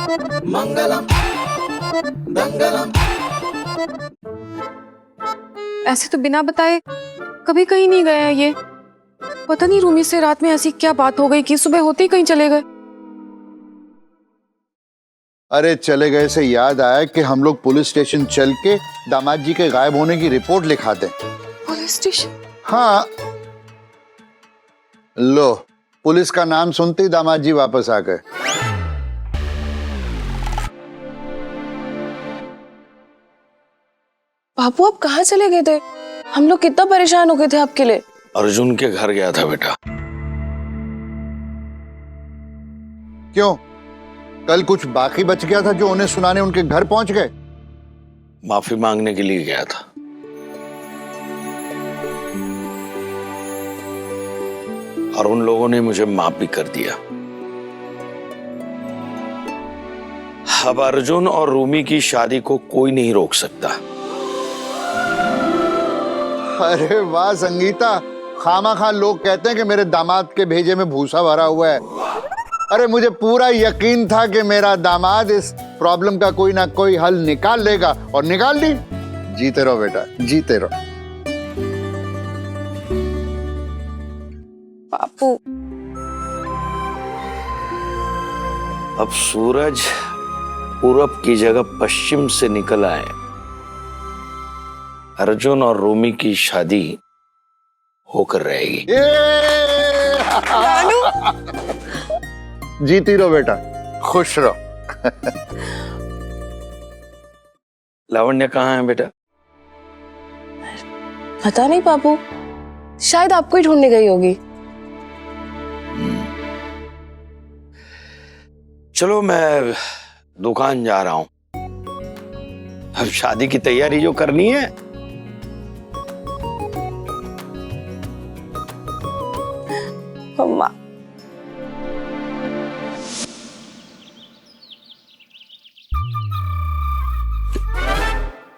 मंगलम मंगलम। ऐसे तो बिना बताए कभी कहीं नहीं गया ये। पता नहीं रूमी से रात में ऐसी क्या बात हो गई कि सुबह होते ही कहीं चले गए। अरे चले गए से याद आया कि हम लोग पुलिस स्टेशन चल के दामाद जी के गायब होने की रिपोर्ट लिखा दें। Police station? हाँ, लो पुलिस का नाम सुनते ही दामाद जी वापस आ गए। बापू आप कहाँ चले गए थे? हम लोग कितना परेशान हो गए थे आपके लिए। अर्जुन के घर गया था बेटा। क्यों, कल कुछ बाकी बच गया था जो उन्हें सुनाने उनके घर पहुंच गए? माफी मांगने के लिए गया था। और उन लोगों ने मुझे माफ भी कर दिया। अब अर्जुन और रूमी की शादी को कोई नहीं रोक सकता। अरे वाह संगीता, खामा लोग कहते हैं कि मेरे दामाद के भेजे में भूसा भरा हुआ है। अरे मुझे पूरा यकीन था कि मेरा दामाद इस प्रॉब्लम का कोई ना कोई हल निकाल लेगा, और निकाल ली। जीते रहो बेटा, जीते रहो। बापू अब सूरज पूरब की जगह पश्चिम से निकल आए। अर्जुन और रूमी की शादी होकर रहेगी। जीती रहो बेटा, खुश रहो। लावण्य कहाँ है बेटा? पता नहीं बापू, शायद आपको ही ढूंढने गई होगी। चलो मैं दुकान जा रहा हूं। अब शादी की तैयारी जो करनी है। अम्मा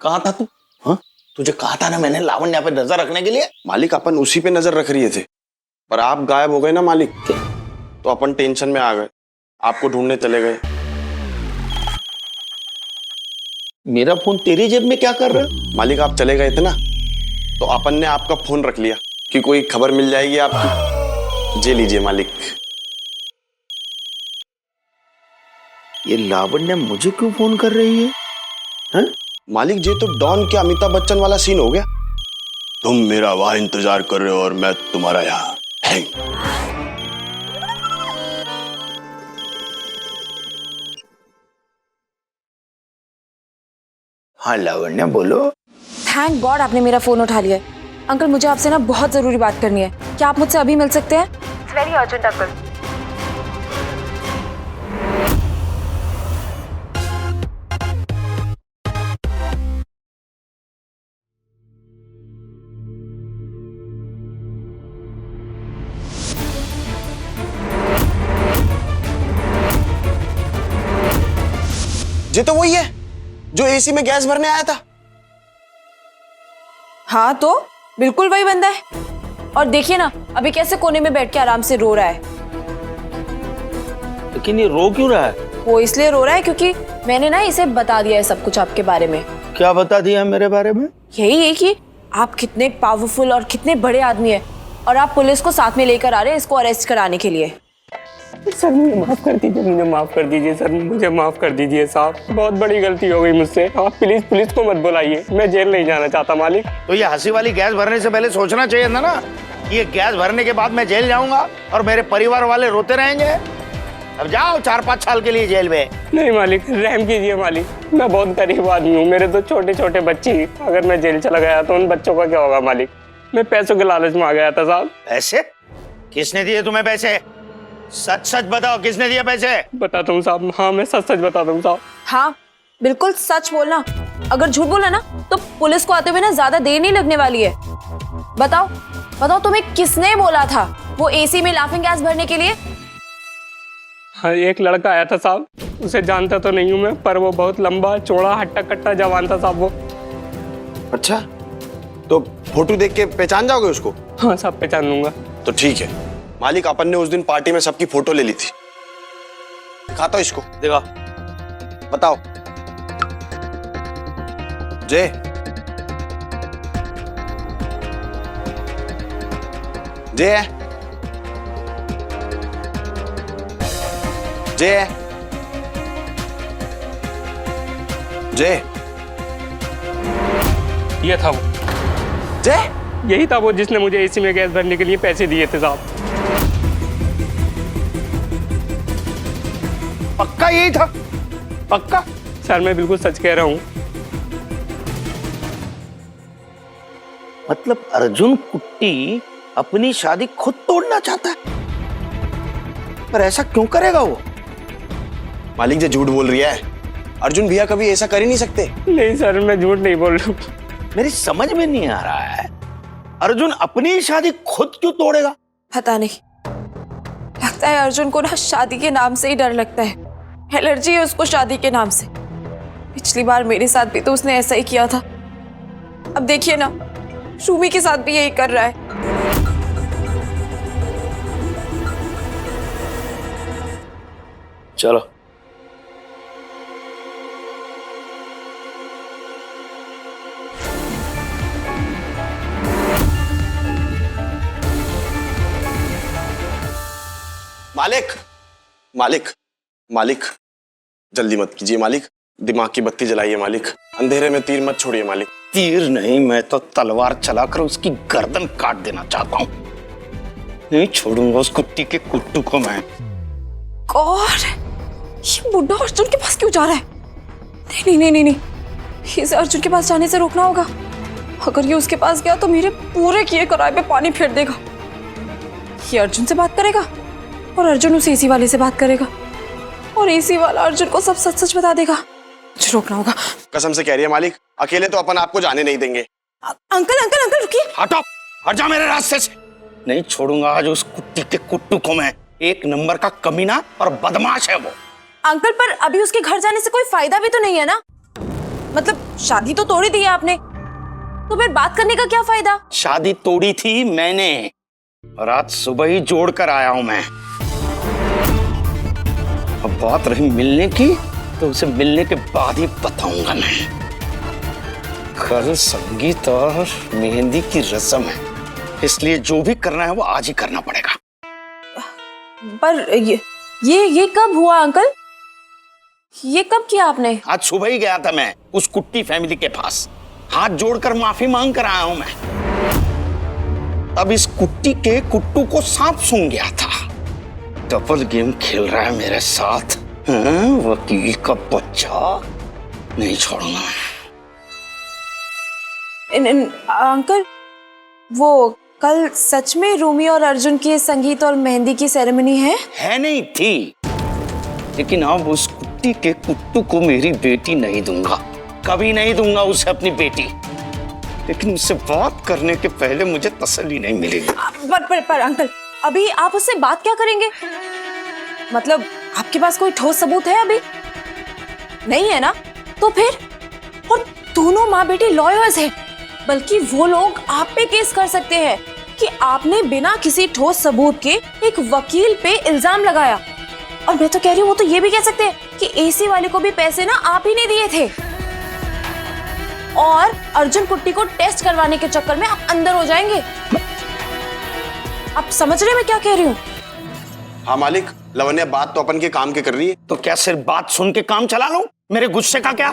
कहाँ था तू? हाँ? तुझे कहा था ना मैंने लावण्य पे नजर रखने के लिए। मालिक अपन उसी पे नजर रख रहे थे, पर आप गायब हो गए ना मालिक, तो अपन टेंशन में आ गए, आपको ढूंढने चले गए। मेरा फोन तेरी जेब में क्या कर रहा है? मालिक आप चले गए थे ना, तो अपन ने आपका फोन रख लिया कि कोई खबर मिल जाएगी आपकी। जे लीजिए मालिक। ये लावण्य मुझे क्यों फोन कर रही है? हैं? मालिक जी तो डॉन के अमिताभ बच्चन वाला सीन हो गया। तुम मेरा वहां इंतजार कर रहे हो और मैं तुम्हारा यहाँ। हाँ लावण्य बोलो। थैंक गॉड आपने मेरा फोन उठा लिया। अंकल मुझे आपसे ना बहुत जरूरी बात करनी है। क्या आप मुझसे अभी मिल सकते हैं? It's very urgent uncle. ये तो वही है जो एसी में गैस भरने आया था। हाँ तो बिल्कुल वही बंदा है। और देखिए ना अभी कैसे कोने में बैठ के आराम से रो रहा है। लेकिन ये रो क्यों रहा है? वो इसलिए रो रहा है क्योंकि मैंने ना इसे बता दिया है सब कुछ आपके बारे में। क्या बता दिया मेरे बारे में? यही है कि आप कितने पावरफुल और कितने बड़े आदमी हैं, और आप पुलिस को साथ में लेकर आ रहे हैं इसको अरेस्ट कराने के लिए। सर मुझे माफ कर दीजिए, मुझे माफ कर दीजिए सर, मुझे माफ कर दीजिए साहब, बहुत बड़ी गलती हो गई मुझसे। आप प्लीज पुलिस को मत बुलाइए, मैं जेल नहीं जाना चाहता मालिक। तो ये हंसी वाली गैस भरने से पहले सोचना चाहिए था ना, ये गैस भरने के बाद मैं जेल जाऊंगा और मेरे परिवार वाले रोते रहेंगे। अब जाओ 4-5 साल के लिए जेल में। नहीं मालिक, रहम कीजिए मालिक, मैं बहुत गरीब आदमी हूँ, मेरे तो छोटे छोटे बच्चे हैं। अगर मैं जेल चला गया तो उन बच्चों का क्या होगा मालिक? मैं पैसों के लालच में आ गया था साहब। पैसे? किसने दिए तुम्हें पैसे? सच सच बताओ, किसने दिए पैसे? बताता हूँ साहब, हाँ मैं सच सच बताता हूँ साहब। हाँ बिल्कुल सच बोलना। अगर झूठ बोला ना तो पुलिस को आते हुए ना ज्यादा देर नहीं लगने वाली है। बताओ बताओ तुम्हें किसने बोला था वो एसी में लाफिंग गैस भरने के लिए? हाँ एक लड़का आया था साहब, उसे जानता तो नहीं हूँ मैं, पर वो बहुत लंबा चौड़ा हट्टा कट्टा जवान था साहब वो। अच्छा, तो फोटो देख के पहचान जाओगे उसको? हाँ साहब पहचान लूंगा। तो ठीक है मालिक, अपन ने उस दिन पार्टी में सबकी फोटो ले ली थी, दिखाता हूं इसको। देखो बताओ। जय, जय, जय, जय, ये था वो, जय। यही था वो जिसने मुझे एसी में गैस भरने के लिए पैसे दिए थे साहब। पक्का यही था? पक्का? सर मैं बिल्कुल सच कह रहा हूँ। मतलब अर्जुन कुट्टी अपनी शादी खुद तोड़ना चाहता है? पर ऐसा क्यों करेगा वो? मालिक जी झूठ बोल रही है। अर्जुन भैया कभी ऐसा कर ही नहीं सकते। नहीं सर मैं झूठ नहीं बोल रहा हूँ। मेरी समझ में नहीं आ रहा है, अर्जुन अपनी शादी खुद क्यों तोड़ेगा? पता नहीं, लगता है अर्जुन को ना शादी के नाम से ही डर लगता है। एलर्जी है उसको शादी के नाम से। पिछली बार मेरे साथ भी तो उसने ऐसा ही किया था। अब देखिए ना, रूमी के साथ भी यही कर रहा है। चलो। मालिक, मालिक, मालिक, जल्दी मत कीजिए मालिक। दिमाग की बत्ती जलाइए मालिक। अंधेरे में तीर मत छोड़िए मालिक। तीर नहीं, मैं तो तलवार चलाकर उसकी गर्दन काट देना चाहता हूँ। नहीं छोड़ूंगा उस कुट्टी के कुट्टू को मैं। गॉड, ये बुड्ढा अर्जुन के पास क्यों जा रहा है? नहीं नहीं नहीं नहीं, इसे अर्जुन के पास जाने से रोकना होगा। अगर ये उसके पास गया तो मेरे पूरे किए कराए पे पानी फेर देगा। ये अर्जुन से बात करेगा और अर्जुन उस एसी वाले से बात करेगा और एसी वाला अर्जुन को सब सच सच बता देगा। मुझे रोकना होगा। कसम से कह रही है मालिक, अकेले तो अपन आपको जाने नहीं देंगे। अंकल अंकल अंकल रुकिए। हटो, हट जा मेरे रास्ते से। नहीं छोड़ूंगा आज उस कुट्टी के कुट्टू को मैं। एक नंबर का कमीना और बदमाश है वो। अंकल पर अभी उसके घर जाने से कोई फायदा भी तो नहीं है ना। मतलब शादी तो तोड़ ही दी है आपने, तो फिर बात करने का क्या फायदा? शादी तोड़ी थी मैंने और आज सुबह ही जोड़ कर आया हूं मैं। अब बात रही मिलने की, तो उसे मिलने के बाद ही बताऊंगा मैं। कल संगीत और मेहंदी की रस्म है, इसलिए जो भी करना है वो आज ही करना पड़ेगा। पर ये कब हुआ अंकल? ये कब किया आपने? आज सुबह ही गया था मैं उस कुट्टी फैमिली के पास। हाथ जोड़कर माफी मांग कर आया हूं मैं। अब इस कुट्टी के कुट्टू को सांप सूंघ गया था। डबल गेम खेल रहा है मेरे साथ। वकील का बच्चा, नहीं छोड़ूंगा मैं। अंकल वो कल सच में रूमी और अर्जुन की संगीत और मेहंदी की सेरेमनी है नहीं थी, लेकिन अब उस कुट्टी के कुट्टू को मेरी बेटी नहीं दूंगा। कभी नहीं दूंगा उसे अपनी बेटी। लेकिन उससे बात करने के पहले मुझे तसल्ली नहीं मिलेगी। पर अंकल अभी आप उससे बात क्या करेंगे? मतलब आपके पास कोई ठोस सबूत है अभी? नहीं है ना? तो फिर? और दोनों माँ बेटी लॉयर्स हैं, बल्कि वो लोग आप पे केस कर सकते हैं कि आपने बिना किसी ठोस सबूत के एक वकील पे इल्जाम लगाया। और मैं तो कह रही हूँ वो तो ये भी कह सकते हैं कि एसी वाले को भी पैसे ना आप ही ने दिए थे और अर्जुन कुट्टी को टेस्ट करवाने के चक्कर में आप अंदर हो जाएंगे। आप समझ रहे मैं क्या कह रही हूँ? हाँ मालिक, लवन्या बात तो अपन के काम के कर रही है। तो क्या सिर्फ बात सुन के काम चला लूं? मेरे गुस्से का क्या?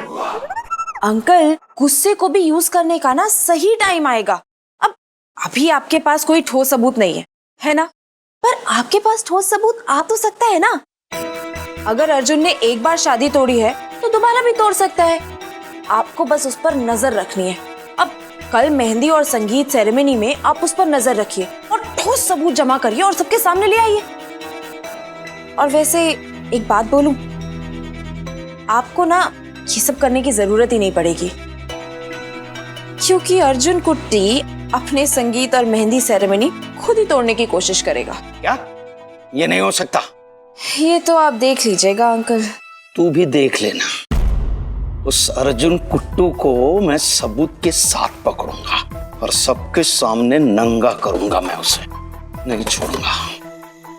अंकल गुस्से को भी यूज करने का ना सही टाइम आएगा। अब अभी आपके पास कोई ठोस सबूत नहीं है ना? पर आपके पास ठोस सबूत आ तो सकता है ना। अगर अर्जुन ने एक बार शादी तोड़ी है तो दोबारा भी तोड़ सकता है। आपको बस उस पर नजर रखनी है। अब कल मेहंदी और संगीत सेरेमनी में आप उस पर नजर रखिए और ठोस सबूत जमा करिए और सबके सामने ले आइए। और वैसे एक बात बोलूं, आपको ना ये सब करने की जरूरत ही नहीं पड़ेगी, क्योंकि अर्जुन कुट्टी अपने संगीत और मेहंदी सेरेमनी खुद ही तोड़ने की कोशिश करेगा। क्या? ये नहीं हो सकता। ये तो आप देख लीजिएगा अंकल। तू भी देख लेना। उस अर्जुन कुट्टू को मैं सबूत के साथ पकड़ूंगा और सबके सामने नंगा करूंगा। मैं उसे नहीं छोड़ूंगा।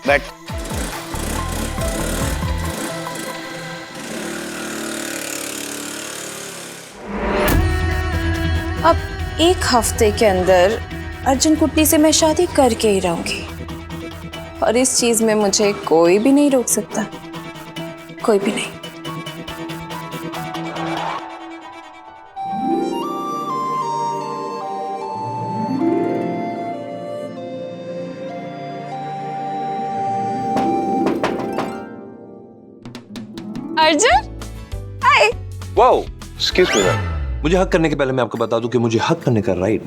बैठ। 1 हफ्ते के अंदर अर्जुन कुट्टी से मैं शादी करके ही रहूंगी, और इस चीज में मुझे कोई भी नहीं रोक सकता, कोई भी नहीं। Arjun, hi. Wow, excuse me ma'am. मुझे हक करने के पहले मैं आपको बता दूं कि मुझे हक करने का राइट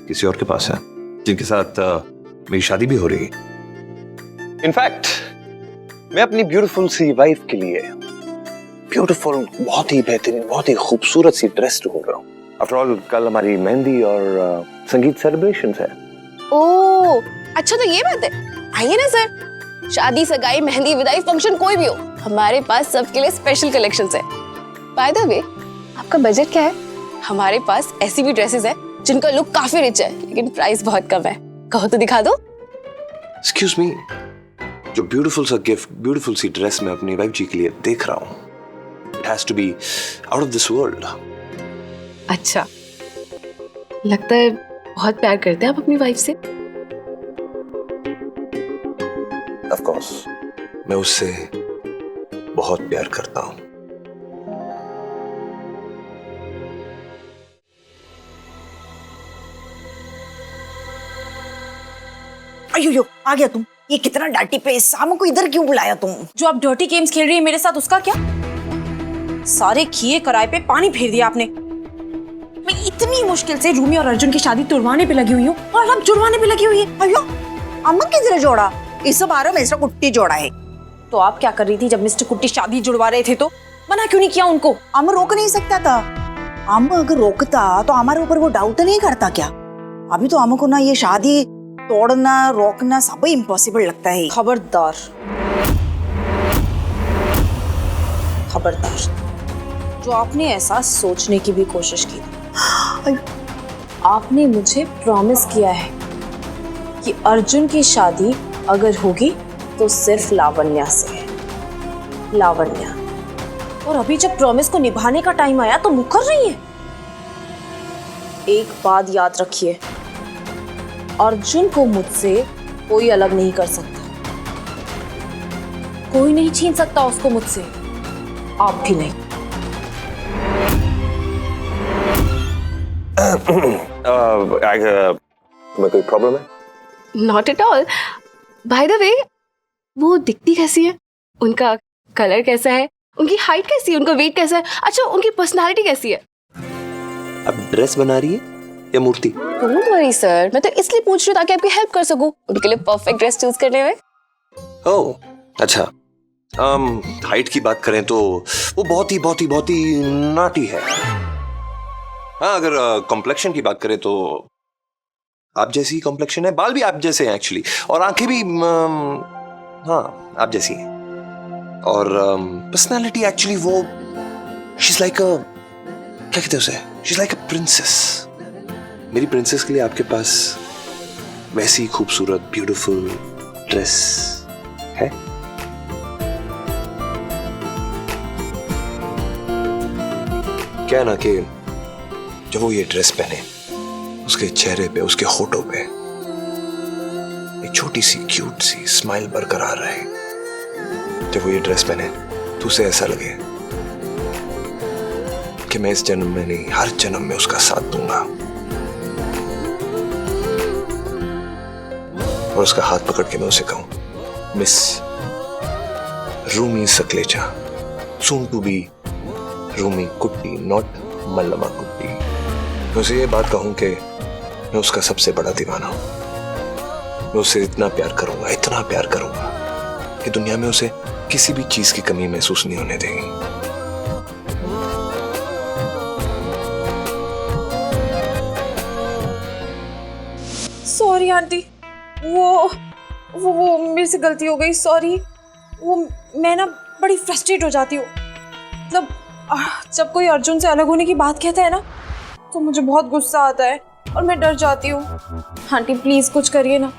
किसी और के पास है, जिनके साथ मेरी शादी भी हो रही है। इनफैक्ट मैं अपनी ब्यूटीफुल सी वाइफ के लिए ब्यूटीफुल, बहुत ही बेहतरीन, बहुत ही खूबसूरत सी ड्रेस ढूंढ रहा हूँ। आफ्टर ऑल कल हमारी मेहंदी और संगीत सेलिब्रेशंस है। ओह, अच्छा तो ये बात है। आइए ना सर, शादी, सगाई, मेहंदी, विदाई, फंक्शन कोई भी हो, हमारे पास सबके लिए स्पेशल कलेक्शंस है। बाय द वे, आपका बजट क्या है? हमारे पास ऐसी भी ड्रेसेस है जिनका लुक काफी रिच है, लेकिन प्राइस बहुत कम है। कहो तो दिखा दो। एक्सक्यूज मी, जो ब्यूटीफुल सा गिफ्ट, ब्यूटीफुल सी ड्रेस मैं अपनी वाइफ जी के लिए देख रहा हूँ, it has to be out of this world. अच्छा, लगता है बहुत प्यार करते हैं आप अपनी वाइफ से। ऑफ कोर्स, मैं उससे बहुत प्यार करता हूँ। अयो आ गया तुम। ये कितना डांटी पे, शाम को इधर क्यों बुलाया तुम? जो आप डर्टी गेम्स खेल रही है मेरे साथ, उसका क्या? सारे किए कराए पे पानी फेर दिया आपने। मैं इतनी मुश्किल से रूमी और अर्जुन की शादी तुड़वाने पे लगी हुई हूँ, और अब जुड़वाने पे लगी हुई है। अयो, अम्मा किधर जोड़ा? इस बार मिस्टर कुट्टी जोड़ा है। तो आप क्या कर रही थी जब मिस्टर कुट्टी शादी जुड़वा रहे थे? तो मना क्यों नहीं किया उनको? अम्मा रोक नहीं सकता था। अम्मा अगर रोकता तो हमारे ऊपर वो डाउट नहीं करता क्या? अभी तो अम्मा को ना ये शादी तोड़ना, रोकना सब इम्पॉसिबल लगता है। खबरदार, खबरदार, जो आपने ऐसा सोचने की भी कोशिश की। आपने मुझे प्रॉमिस किया है कि अर्जुन की शादी अगर होगी तो सिर्फ लावण्या से है, लावण्या। और अभी जब प्रॉमिस को निभाने का टाइम आया तो मुकर रही है। एक बात याद रखिए, अर्जुन को मुझसे कोई अलग नहीं कर सकता, कोई नहीं छीन सकता उसको मुझसे, आप भी नहीं। तुम्हें कोई प्रॉब्लम है? Not at all. By the way, वो दिखती कैसी है? उनका कलर कैसा है? उनकी हाइट कैसी है? उनका वेट कैसा है? अच्छा, उनकी पर्सनालिटी कैसी है? अब ड्रेस बना रही है या मूर्ति? डोंट वरी सर, मैं तो इसलिए पूछ रही हूँ ताकि आपकी हेल्प कर सकूं उनके लिए परफेक्ट ड्रेस चूज करने में। ओह, अच्छा। हाइट की बात करें तो वो बहुत ही नाटी है। हाँ, अगर कॉम्प्लेक्शन की बात करें तो आप जैसी कॉम्प्लेक्शन है, बाल भी आप जैसे हैं एक्चुअली, और आंखें भी हाँ आप जैसी हैं। और पर्सनालिटी एक्चुअली वो शी इज लाइक अ, क्या कहते हैं उसे, she is like a princess. मेरी प्रिंसेस के लिए आपके पास वैसी खूबसूरत ब्यूटीफुल ड्रेस है? क्या ना कि जब वो ये ड्रेस पहने, उसके चेहरे पे, उसके होठों पे एक छोटी सी क्यूट सी स्माइल बरकरार रहे। जब वो ये ड्रेस पहने तो उसे ऐसा लगे कि मैं इस जन्म में नहीं, हर जन्म में उसका साथ दूंगा। और उसका हाथ पकड़ के मैं उसे कहूं, miss Rumi Sakalecha, soon to be Rumi Kutty, not मल्लमा कुट्टी। मैं उसे ये बात कहूं कि मैं उसका सबसे बड़ा दीवाना हूं। मैं उसे इतना प्यार करूंगा, इतना प्यार करूंगा कि दुनिया में उसे किसी भी चीज की कमी महसूस नहीं होने देगी। सॉरी आंटी, वो मेरे से गलती हो गई, सॉरी। वो मैं ना बड़ी फ्रस्ट्रेट हो जाती हूँ। मतलब जब कोई अर्जुन से अलग होने की बात कहता है ना, तो मुझे बहुत गुस्सा आता है और मैं डर जाती हूँ। आंटी प्लीज कुछ करिए ना,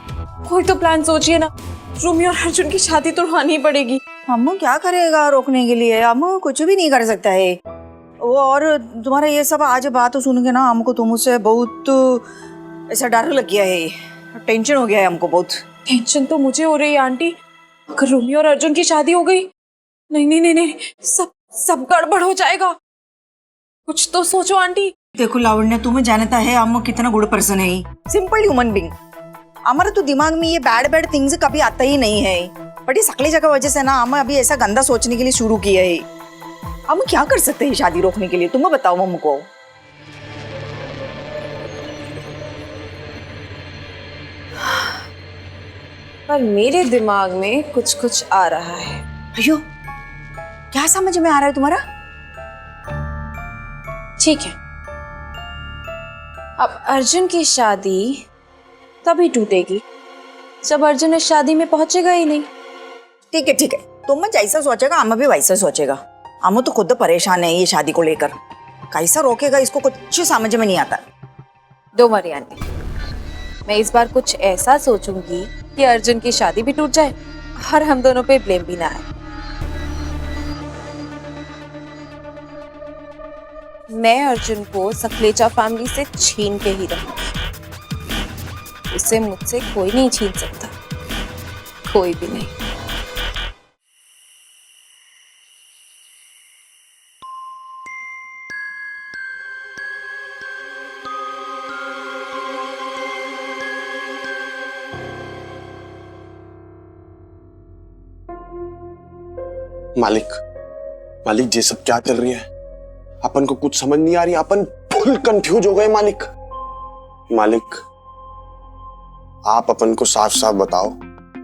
कोई तो प्लान सोचिए ना। रूमी और अर्जुन की शादी तो होनी पड़ेगी। अम्मू क्या करेगा रोकने के लिए? अम्मू कुछ भी नहीं कर सकता है। वो वो और तुम्हारा ये सब आज बात सुन के ना हमको तुमसे बहुत ऐसा डर लग गया है, टेंशन हो गया है हमको बहुत। टेंशन तो मुझे हो रही है आंटी। अगर रोमियो और अर्जुन की शादी हो गई, नहीं नहीं नहीं नहीं, सब गड़बड़ हो जाएगा। कुछ तो सोचो आंटी। देखो लावण्य, तुम्हें जानता है हम कितना गुड पर्सन है, सिंपल ह्यूमन बीइंग। हमारे तो दिमाग में ये बैड थिंग्स कभी आता ही नहीं है, बट ये सकली जगह वजह से ना हम अभी ऐसा गंदा सोचने के लिए शुरू किया है। हम क्या कर सकते हैं शादी रोकने के लिए, तुम्हें बताओ हमको। पर मेरे दिमाग में कुछ आ रहा है। अयो, क्या समझ में आ रहा है तुम्हारा? ठीक है, अब अर्जुन की शादी तभी टूटेगी जब अर्जुन इस शादी में पहुंचेगा ही नहीं। ठीक है, तुम जैसा सोचेगा हम भी वैसा सोचेगा। हम तो खुद परेशान है ये शादी को लेकर, कैसा रोकेगा इसको कुछ समझ में नहीं आता। दो मरी आंटी, मैं इस बार कुछ ऐसा सोचूंगी कि अर्जुन की शादी भी टूट जाए और हम दोनों पे ब्लेम भी ना आए। मैं अर्जुन को सकलेचा फैमिली से छीन के ही रहूंगी। उसे मुझसे कोई नहीं छीन सकता, कोई भी नहीं। मालिक ये सब क्या चल रही है? अपन को कुछ समझ नहीं आ रही, अपन फुल कंफ्यूज हो गए। मालिक आप अपन को साफ साफ बताओ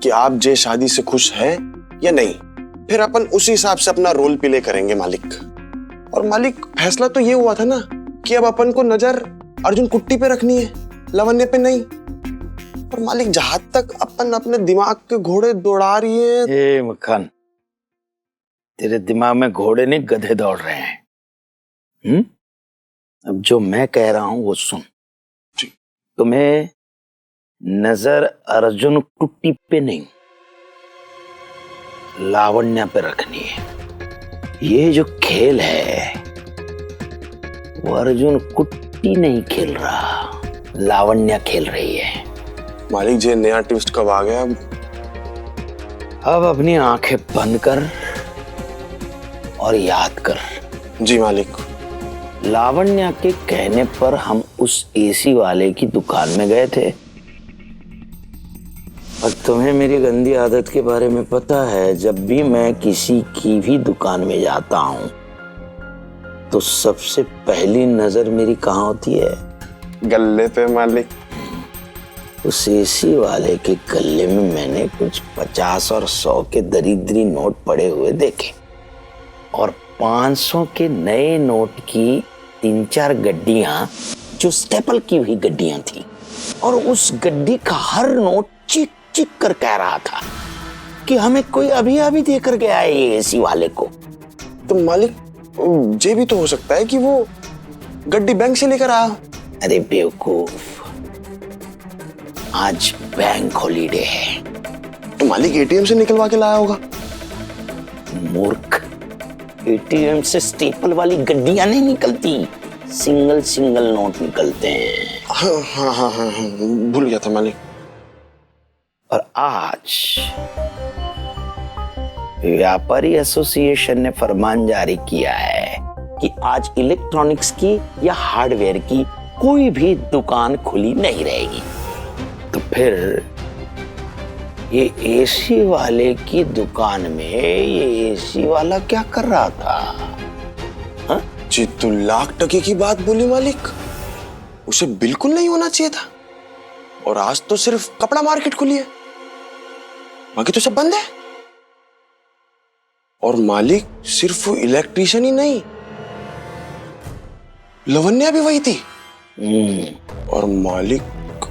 कि आप जे शादी से खुश हैं या नहीं, फिर अपन उसी हिसाब से अपना रोल प्ले करेंगे मालिक। और मालिक फैसला तो ये हुआ था ना कि अब अपन को नजर अर्जुन कुट्टी पे रखनी है, लवन्य पे नहीं। और मालिक जहां तक अपन अपने दिमाग के घोड़े दौड़ा रही है। ए मक्खन, तेरे दिमाग में घोड़े नहीं गधे दौड़ रहे हैं। अब जो मैं कह रहा हूं वो सुन। तुम्हें नजर अर्जुन कुट्टी पे नहीं, लावण्य पे रखनी है। ये जो खेल है वो अर्जुन कुट्टी नहीं खेल रहा, लावण्य खेल रही है। मालिक जी नया ट्विस्ट कब आ गया? अब अपनी आंखें बंद कर और याद कर। जी मालिक। लावण्य के कहने पर हम उस एसी वाले की दुकान में गए थे। और तुम्हें मेरी गंदी आदत के बारे में पता है, जब भी मैं किसी की भी दुकान में जाता हूं तो सबसे पहली नजर मेरी कहाँ होती है? गल्ले पे मालिक। उस एसी वाले के गले में मैंने कुछ 50 और 100 के दरिद्री नोट पड़े हुए देखे, और 500 के नए नोट की 3-4 गड्डियां जो स्टेपल की हुई गड्डियां थी, और उस गड्डी का हर नोट चिक चिक कर कह रहा था कि हमें कोई अभी अभी देकर गया है ये एसी वाले को। तो मालिक ये भी तो हो सकता है कि वो गड्डी बैंक से लेकर आया। अरे बेवकूफ, आज बैंक हॉलीडे है। तो मालिक एटीएम से निकलवा के लाया होगा। मूर्ख, एटीएम से स्टेपल वाली गड्डियां नहीं निकलती, सिंगल नोट निकलते हैं। हाँ, भूल गया था मालिक। और आज व्यापारी एसोसिएशन ने फरमान जारी किया है कि आज इलेक्ट्रॉनिक्स की या हार्डवेयर की कोई भी दुकान खुली नहीं रहेगी। तो फिर ये एसी वाले की दुकान में ये एसी वाला क्या कर रहा था? हा? जी तो लाख टके की बात बोली मालिक, उसे बिल्कुल नहीं होना चाहिए था। और आज तो सिर्फ कपड़ा मार्केट खुली है, बाकी तो सब बंद है। और मालिक सिर्फ वो इलेक्ट्रिशियन ही नहीं, लवन्या भी वही थी। और मालिक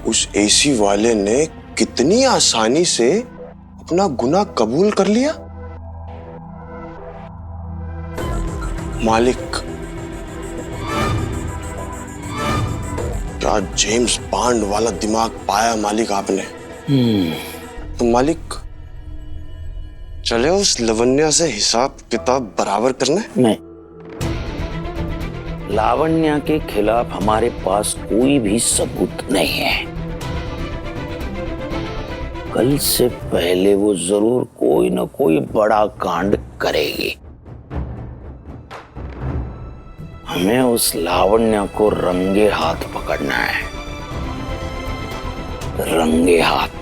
उस एसी वाले ने कितनी आसानी से अपना गुनाह कबूल कर लिया। मालिक क्या जेम्स बॉन्ड वाला दिमाग पाया मालिक आपने। तो मालिक चले उस लवन्या से हिसाब किताब बराबर करने। नहीं, लावण्या के खिलाफ हमारे पास कोई भी सबूत नहीं है। कल से पहले वो जरूर कोई ना कोई बड़ा कांड करेगी। हमें उस लावण्या को रंगे हाथ पकड़ना है, रंगे हाथ।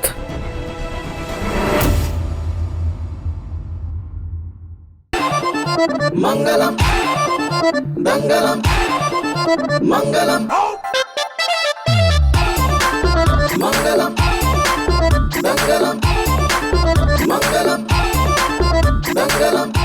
मंगलम मंगलम मंगलम मंगलम मंगलम मंगलम मंगलम